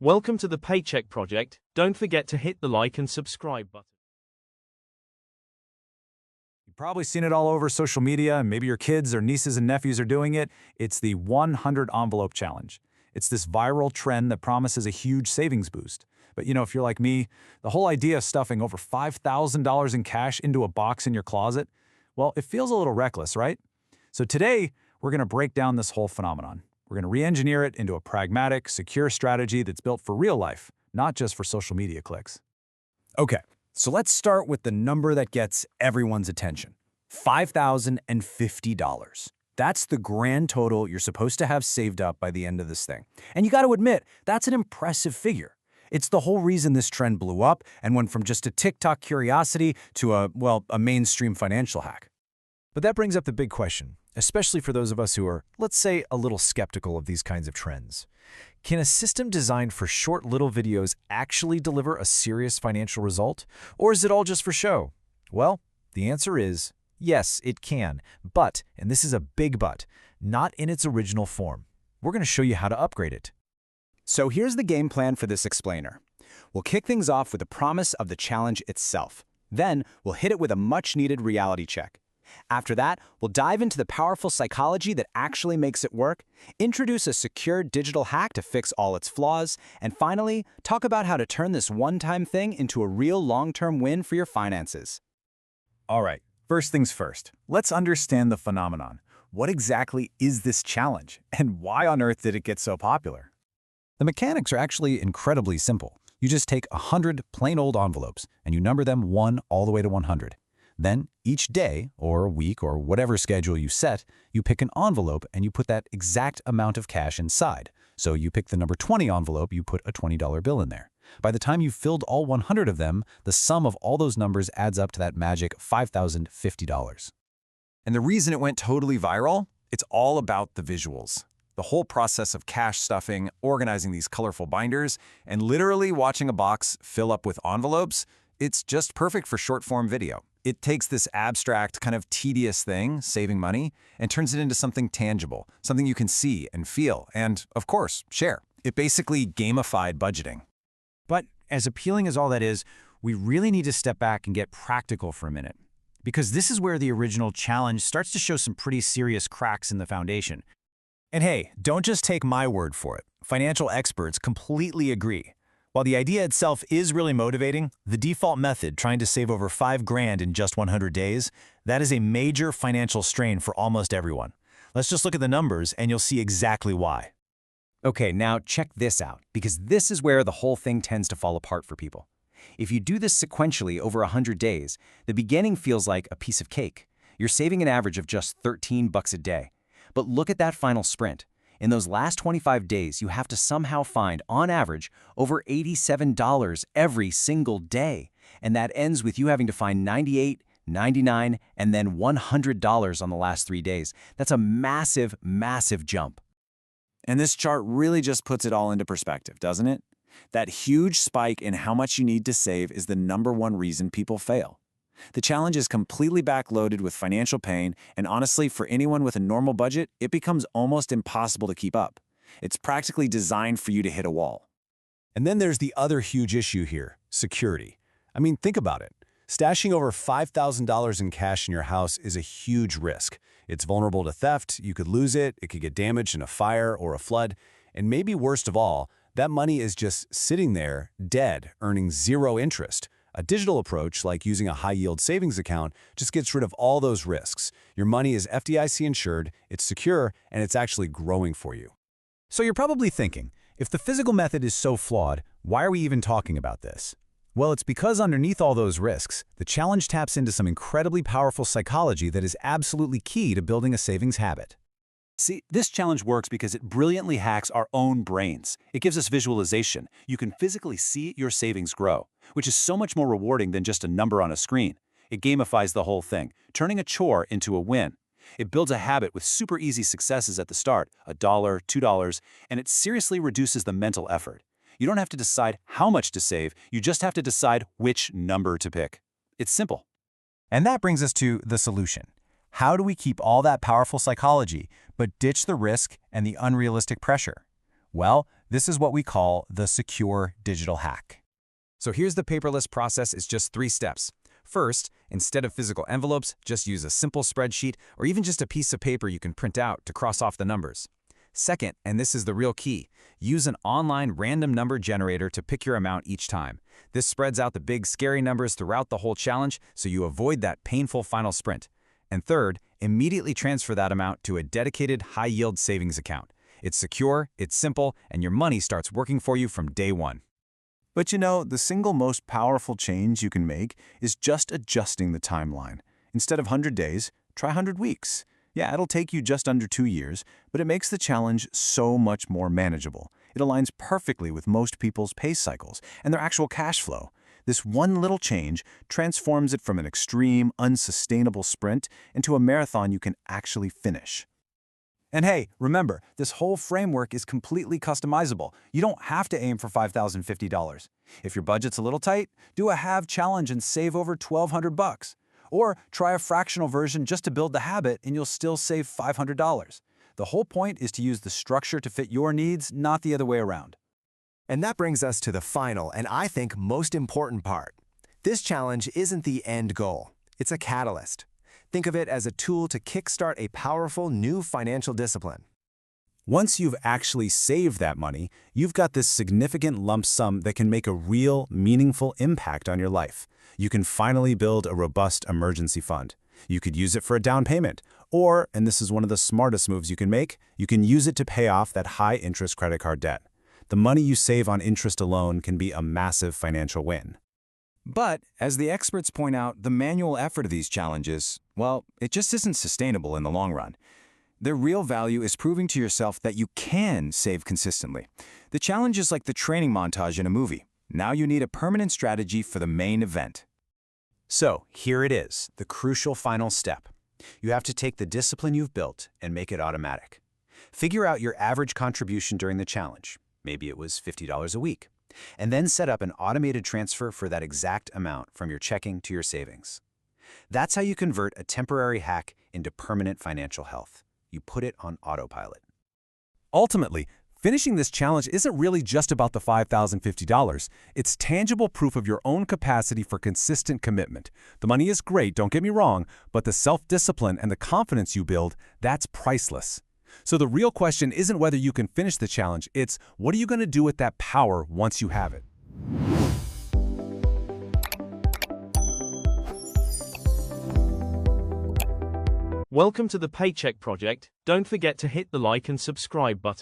Welcome to the Paycheck Project. Don't forget to hit the like and subscribe button. You've probably seen it all over social media, and maybe your kids or nieces and nephews are doing it. It's the 100 envelope challenge. It's this viral trend that promises a huge savings boost. But if you're like me, the whole idea of stuffing over $5,000 in cash into a box in your closet, well, it feels a little reckless, right? So today, we're going to break down this whole phenomenon. We're going to re-engineer it into a pragmatic, secure strategy that's built for real life, not just for social media clicks. Okay, so let's start with the number that gets everyone's attention. $5,050. That's the grand total you're supposed to have saved up by the end of this thing. And you got to admit, that's an impressive figure. It's the whole reason this trend blew up and went from just a TikTok curiosity to a mainstream financial hack. But that brings up the big question, especially for those of us who are, let's say, a little skeptical of these kinds of trends. Can a system designed for short little videos actually deliver a serious financial result? Or is it all just for show? Well, the answer is yes, it can. But, and this is a big but, not in its original form. We're going to show you how to upgrade it. So here's the game plan for this explainer. We'll kick things off with the promise of the challenge itself. Then, we'll hit it with a much-needed reality check. After that, we'll dive into the powerful psychology that actually makes it work, introduce a secure digital hack to fix all its flaws, and finally, talk about how to turn this one-time thing into a real long-term win for your finances. All right, first things first. Let's understand the phenomenon. What exactly is this challenge, and why on earth did it get so popular? The mechanics are actually incredibly simple. You just take 100 plain old envelopes, and you number them 1 all the way to 100. Then, each day, or week, or whatever schedule you set, you pick an envelope and you put that exact amount of cash inside. So you pick the number 20 envelope, you put a $20 bill in there. By the time you've filled all 100 of them, the sum of all those numbers adds up to that magic $5,050. And the reason it went totally viral? It's all about the visuals. The whole process of cash stuffing, organizing these colorful binders, and literally watching a box fill up with envelopes, it's just perfect for short-form video. It takes this abstract, kind of tedious thing, saving money, and turns it into something tangible, something you can see and feel, and, of course, share. It basically gamified budgeting. But as appealing as all that is, we really need to step back and get practical for a minute. Because this is where the original challenge starts to show some pretty serious cracks in the foundation. And hey, don't just take my word for it. Financial experts completely agree. While the idea itself is really motivating, the default method, trying to save over $5,000 in just 100 days, that is a major financial strain for almost everyone. Let's just look at the numbers and you'll see exactly why. Okay, now check this out, because this is where the whole thing tends to fall apart for people. If you do this sequentially over 100 days, the beginning feels like a piece of cake. You're saving an average of just $13 a day. But look at that final sprint. In those last 25 days, you have to somehow find, on average, over $87 every single day. And that ends with you having to find $98, $99, and then $100 on the last 3 days. That's a massive, massive jump. And this chart really just puts it all into perspective, doesn't it? That huge spike in how much you need to save is the #1 reason people fail. The challenge is completely backloaded with financial pain, and honestly, for anyone with a normal budget, it becomes almost impossible to keep up. It's practically designed for you to hit a wall. And then there's the other huge issue here, security. I mean, think about it. Stashing over $5,000 in cash in your house is a huge risk. It's vulnerable to theft, you could lose it, it could get damaged in a fire or a flood, and maybe worst of all, that money is just sitting there, dead, earning zero interest. A digital approach, like using a high-yield savings account, just gets rid of all those risks. Your money is FDIC insured, it's secure, and it's actually growing for you. So you're probably thinking, if the physical method is so flawed, why are we even talking about this? Well, it's because underneath all those risks, the challenge taps into some incredibly powerful psychology that is absolutely key to building a savings habit. See, this challenge works because it brilliantly hacks our own brains. It gives us visualization. You can physically see your savings grow, which is so much more rewarding than just a number on a screen. It gamifies the whole thing, turning a chore into a win. It builds a habit with super easy successes at the start, $1, $2, and it seriously reduces the mental effort. You don't have to decide how much to save, you just have to decide which number to pick. It's simple. And that brings us to the solution. How do we keep all that powerful psychology, but ditch the risk and the unrealistic pressure? Well, This is what we call the secure digital hack. So here's the paperless process. It's just 3 steps. First, instead of physical envelopes, just use a simple spreadsheet or even just a piece of paper you can print out to cross off the numbers. Second, and this is the real key, use an online random number generator to pick your amount each time. This spreads out the big, scary numbers throughout the whole challenge, so you avoid that painful final sprint. And third, immediately transfer that amount to a dedicated high-yield savings account. It's secure, it's simple, and your money starts working for you from day one. But you know, the single most powerful change you can make is just adjusting the timeline. Instead of 100 days, try 100 weeks. Yeah, it'll take you just under 2 years, but it makes the challenge so much more manageable. It aligns perfectly with most people's pay cycles and their actual cash flow. This one little change transforms it from an extreme, unsustainable sprint into a marathon you can actually finish. And hey, remember, this whole framework is completely customizable. You don't have to aim for $5,050. If your budget's a little tight, do a halve challenge and save over $1,200. Or try a fractional version just to build the habit and you'll still save $500. The whole point is to use the structure to fit your needs, not the other way around. And that brings us to the final and I think most important part. This challenge isn't the end goal. It's a catalyst. Think of it as a tool to kickstart a powerful new financial discipline. Once you've actually saved that money, you've got this significant lump sum that can make a real, meaningful impact on your life. You can finally build a robust emergency fund. You could use it for a down payment, or, and this is one of the smartest moves you can make, you can use it to pay off that high-interest credit card debt. The money you save on interest alone can be a massive financial win. But, as the experts point out, the manual effort of these challenges, well, it just isn't sustainable in the long run. Their real value is proving to yourself that you can save consistently. The challenge is like the training montage in a movie. Now you need a permanent strategy for the main event. So, here it is, the crucial final step. You have to take the discipline you've built and make it automatic. Figure out your average contribution during the challenge. Maybe it was $50 a week. And then set up an automated transfer for that exact amount from your checking to your savings. That's how you convert a temporary hack into permanent financial health. You put it on autopilot. Ultimately, finishing this challenge isn't really just about the $5,050. It's tangible proof of your own capacity for consistent commitment. The money is great, don't get me wrong, but the self-discipline and the confidence you build, that's priceless. So the real question isn't whether you can finish the challenge, it's what are you going to do with that power once you have it? Welcome to the Paycheck Project. Don't forget to hit the like and subscribe button.